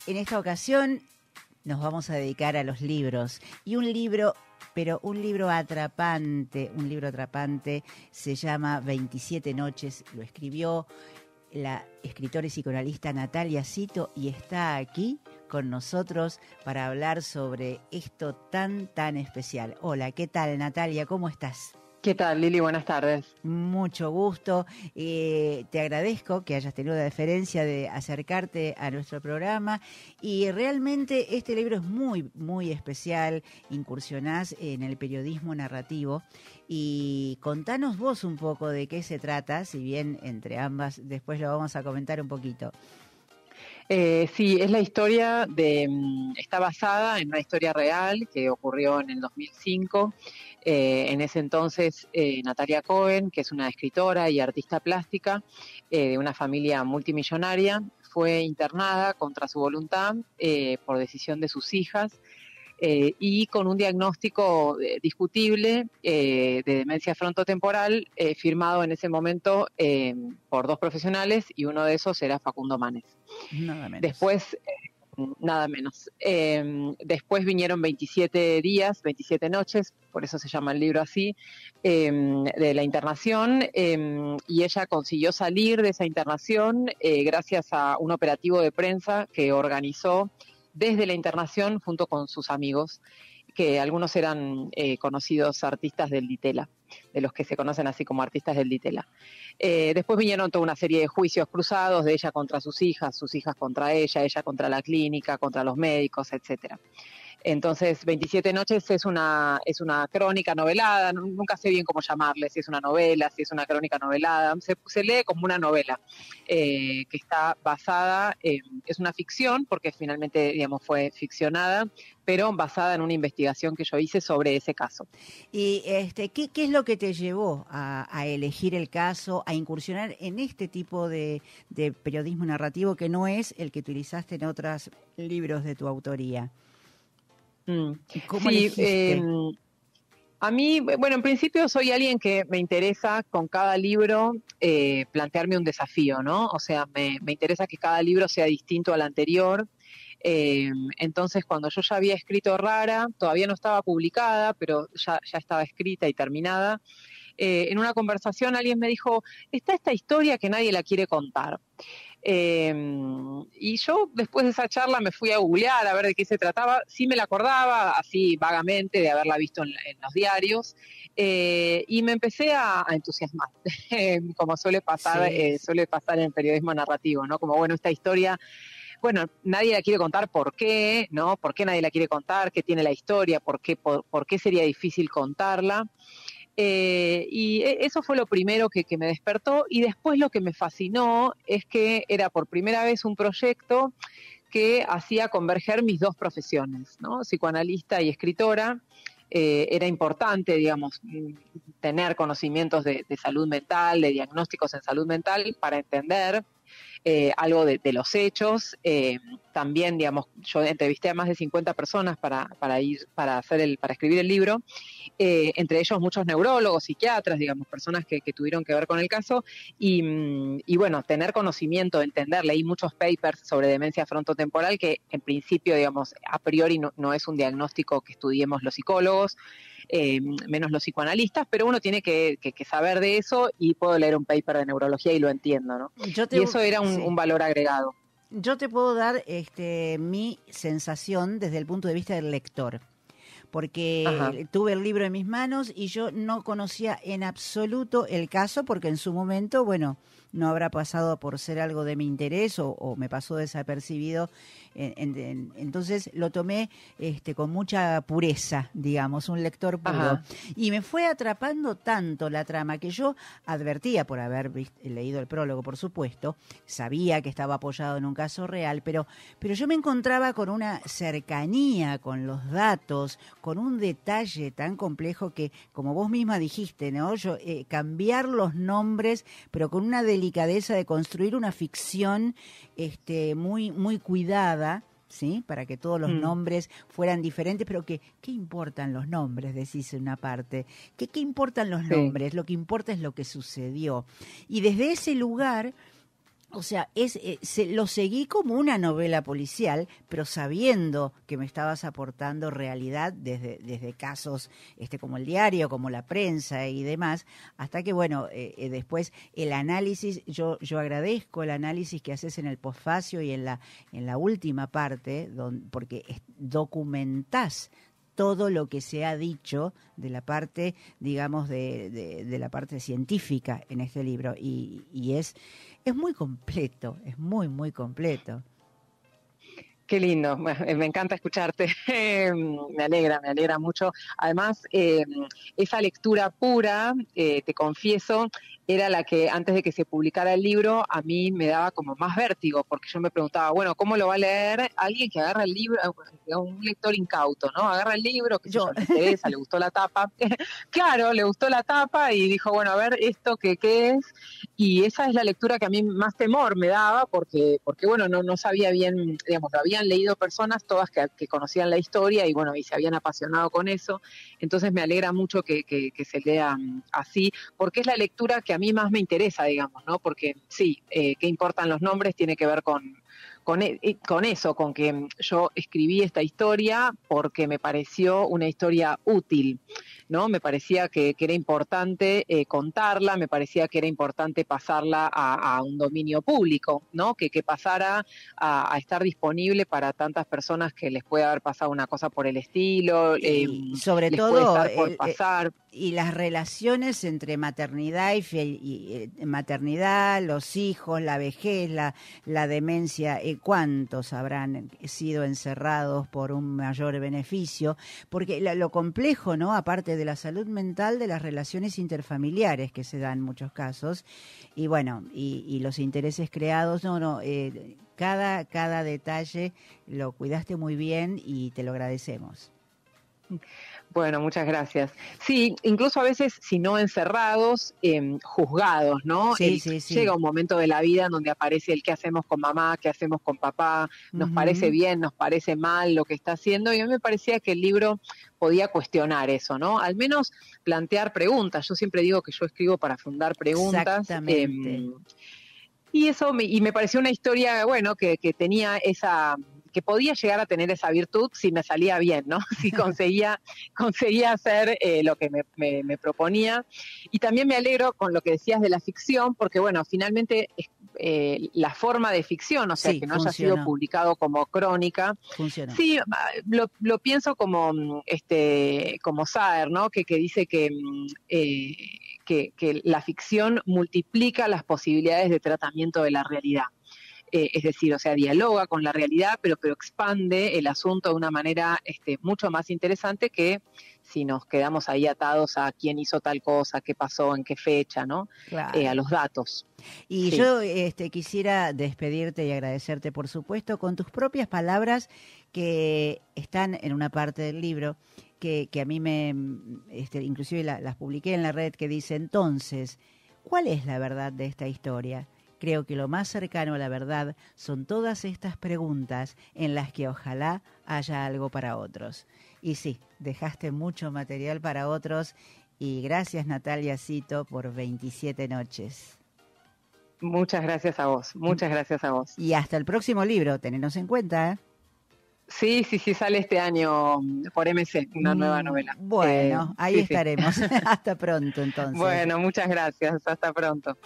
En esta ocasión nos vamos a dedicar a los libros. Y un libro, pero un libro atrapante, se llama 27 noches. Lo escribió la escritora y psicoanalista Natalia Cito y está aquí con nosotros para hablar sobre esto tan especial. Hola, ¿qué tal, Natalia? ¿Cómo estás? ¿Qué tal, Lili? Buenas tardes. Mucho gusto. Te agradezco que hayas tenido la deferencia de acercarte a nuestro programa y realmente este libro es muy especial. Incursionás en el periodismo narrativo y contanos vos un poco de qué se trata, si bien entre ambas después lo vamos a comentar un poquito. Sí, es la historia está basada en una historia real que ocurrió en el 2005. En ese entonces, Natalia Cohen, que es una escritora y artista plástica de una familia multimillonaria, fue internada contra su voluntad por decisión de sus hijas y con un diagnóstico discutible de demencia frontotemporal firmado en ese momento por dos profesionales y uno de esos era Facundo Manes. Nada menos. Después, nada menos. Después vinieron 27 días, 27 noches, por eso se llama el libro así, de la internación, y ella consiguió salir de esa internación gracias a un operativo de prensa que organizó desde la internación junto con sus amigos, que algunos eran conocidos artistas del Ditela, de los que se conocen así como artistas del Ditela. Después vinieron toda una serie de juicios cruzados de ella contra sus hijas contra ella contra la clínica, contra los médicos, etcétera. Entonces, 27 noches es una crónica novelada, nunca sé bien cómo llamarle, si es una novela, si es una crónica novelada, se lee como una novela que está basada, es una ficción, porque finalmente, digamos, fue ficcionada, pero basada en una investigación que yo hice sobre ese caso. ¿Y qué es lo que te llevó a elegir el caso, a incursionar en este tipo de periodismo narrativo que no es el que utilizaste en otros libros de tu autoría? ¿Cómo elegiste? A mí, bueno, en principio soy alguien que me interesa con cada libro plantearme un desafío, ¿no? O sea, me interesa que cada libro sea distinto al anterior. Entonces, cuando yo ya había escrito Rara, todavía no estaba publicada, pero ya estaba escrita y terminada, en una conversación alguien me dijo, está esta historia que nadie la quiere contar. Y yo después de esa charla me fui a googlear a ver de qué se trataba. Sí me la acordaba, así vagamente, de haberla visto en los diarios, y me empecé a entusiasmar, como suele pasar en el periodismo narrativo, ¿no? Como, bueno, esta historia, bueno, nadie la quiere contar, ¿por qué? ¿No? ¿Por qué nadie la quiere contar? ¿Qué tiene la historia? ¿Por qué sería difícil contarla? Y eso fue lo primero que me despertó, y después lo que me fascinó es que era por primera vez un proyecto que hacía converger mis dos profesiones, ¿no? Psicoanalista y escritora. Era importante, digamos, tener conocimientos de salud mental, de diagnósticos en salud mental para entender algo de los hechos. También, digamos, yo entrevisté a más de 50 personas para escribir el libro, entre ellos muchos neurólogos, psiquiatras, digamos, personas que tuvieron que ver con el caso, y bueno, tener conocimiento, entender, leí muchos papers sobre demencia frontotemporal, que en principio, digamos, a priori no es un diagnóstico que estudiemos los psicólogos, menos los psicoanalistas, pero uno tiene que saber de eso, y puedo leer un paper de neurología y lo entiendo, ¿no? Y eso era un valor agregado. Yo te puedo dar mi sensación desde el punto de vista del lector, porque tuve el libro en mis manos y yo no conocía en absoluto el caso, porque en su momento, bueno, no habrá pasado por ser algo de mi interés o me pasó desapercibido. Entonces lo tomé con mucha pureza, digamos, un lector puro. Y me fue atrapando tanto la trama que yo advertía, por haber leído el prólogo, por supuesto, sabía que estaba apoyado en un caso real, pero yo me encontraba con una cercanía con los datos, con un detalle tan complejo que, como vos misma dijiste, ¿no? Cambiar los nombres, pero con una delicadeza de construir una ficción muy cuidada, ¿sí? Para que todos los nombres fueran diferentes, pero ¿qué importan los nombres? Decís en una parte. ¿Qué importan los nombres? Lo que importa es lo que sucedió. Y desde ese lugar O sea, lo seguí como una novela policial, pero sabiendo que me estabas aportando realidad desde casos como el diario, como la prensa y demás, hasta que, bueno, después el análisis, yo agradezco el análisis que haces en el posfacio y en la última parte, porque documentás todo lo que se ha dicho de la parte, digamos, de la parte científica en este libro. Y es muy completo, es muy, muy completo. Qué lindo, me encanta escucharte, me alegra mucho. Además, esa lectura pura, te confieso, era la que antes de que se publicara el libro a mí me daba como más vértigo, porque yo me preguntaba, bueno, ¿cómo lo va a leer alguien que agarra el libro, un lector incauto, ¿no? Agarra el libro, que yo le interesa, le gustó la tapa, claro, le gustó la tapa y dijo, bueno, a ver, ¿esto qué es? Y esa es la lectura que a mí más temor me daba, porque bueno, no sabía bien, digamos, lo habían leído personas todas que conocían la historia y bueno, y se habían apasionado con eso, entonces me alegra mucho que se lea así, porque es la lectura que a mí más me interesa, digamos, ¿no? Porque sí, qué importan los nombres tiene que ver con eso, con que yo escribí esta historia porque me pareció una historia útil, ¿no? Me parecía que era importante contarla, me parecía que era importante pasarla a un dominio público, ¿no? Que pasara a estar disponible para tantas personas que les puede haber pasado una cosa por el estilo, y sobre les todo puede estar por pasar. Y las relaciones entre maternidad y maternidad, los hijos, la vejez, la demencia, cuántos habrán sido encerrados por un mayor beneficio, porque lo complejo, ¿no? Aparte de la salud mental, de las relaciones interfamiliares que se dan en muchos casos, y bueno, y los intereses creados, cada detalle lo cuidaste muy bien y te lo agradecemos. Bueno, muchas gracias. Sí, incluso a veces, si no encerrados, juzgados, ¿no? Sí. Llega un momento de la vida en donde aparece el qué hacemos con mamá, qué hacemos con papá, nos parece bien, nos parece mal lo que está haciendo, y a mí me parecía que el libro podía cuestionar eso, ¿no? Al menos plantear preguntas. Yo siempre digo que yo escribo para fundar preguntas. Exactamente. Y eso me pareció una historia, bueno, que tenía esa, que podía llegar a tener esa virtud si me salía bien, ¿no? Si conseguía hacer lo que me proponía. Y también me alegro con lo que decías de la ficción, porque bueno, finalmente la forma de ficción, o sea, que no haya sido publicado como crónica. Funcionó. Sí, lo pienso como Saer, ¿no? Que dice que la ficción multiplica las posibilidades de tratamiento de la realidad. Es decir, o sea, dialoga con la realidad, pero expande el asunto de una manera mucho más interesante que si nos quedamos ahí atados a quién hizo tal cosa, qué pasó, en qué fecha, ¿no? Claro. A los datos. Y sí. Yo quisiera despedirte y agradecerte, por supuesto, con tus propias palabras que están en una parte del libro, que a mí inclusive las publiqué en la red, que dice: entonces, ¿cuál es la verdad de esta historia? Creo que lo más cercano a la verdad son todas estas preguntas en las que ojalá haya algo para otros. Y sí, dejaste mucho material para otros, y gracias, Natalia Cito, por 27 noches. Muchas gracias a vos, muchas gracias a vos. Y hasta el próximo libro, tenenos en cuenta, ¿eh? Sí, sale este año por MC, una nueva novela. Bueno, ahí estaremos. Hasta pronto, entonces. Bueno, muchas gracias, hasta pronto.